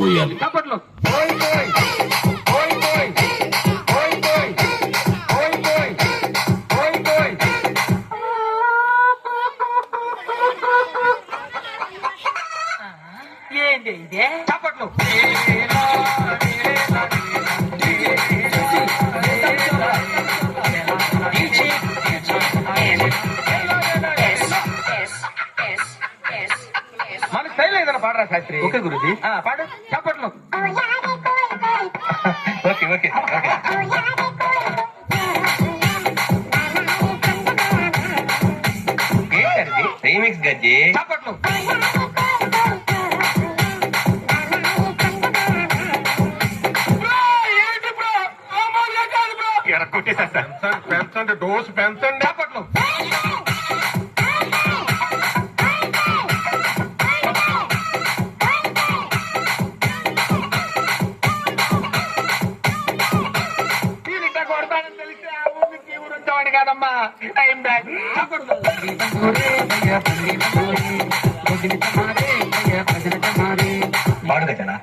పోయాలి. చప్పట్లు. ఏంటి ఇదే? చప్పట్లు. మన స్టైల్ ఏదైనా పాడరా శాస్త్రి? ఓకే గురుజీ. పాడు. చప్పట్లు. ఓకే ఓకే ఏంటండి రీమిక్స్ గజ్జి? చప్పట్లు. పెంచండి డోసు పెంచండి. చప్పట్లు. తీరిట కొడతానని తెలిసి ఆ ఊరికి ఊరు వచ్చేవాడి కాదమ్మా. Time back. చప్పట్లు. పాడు గజనా.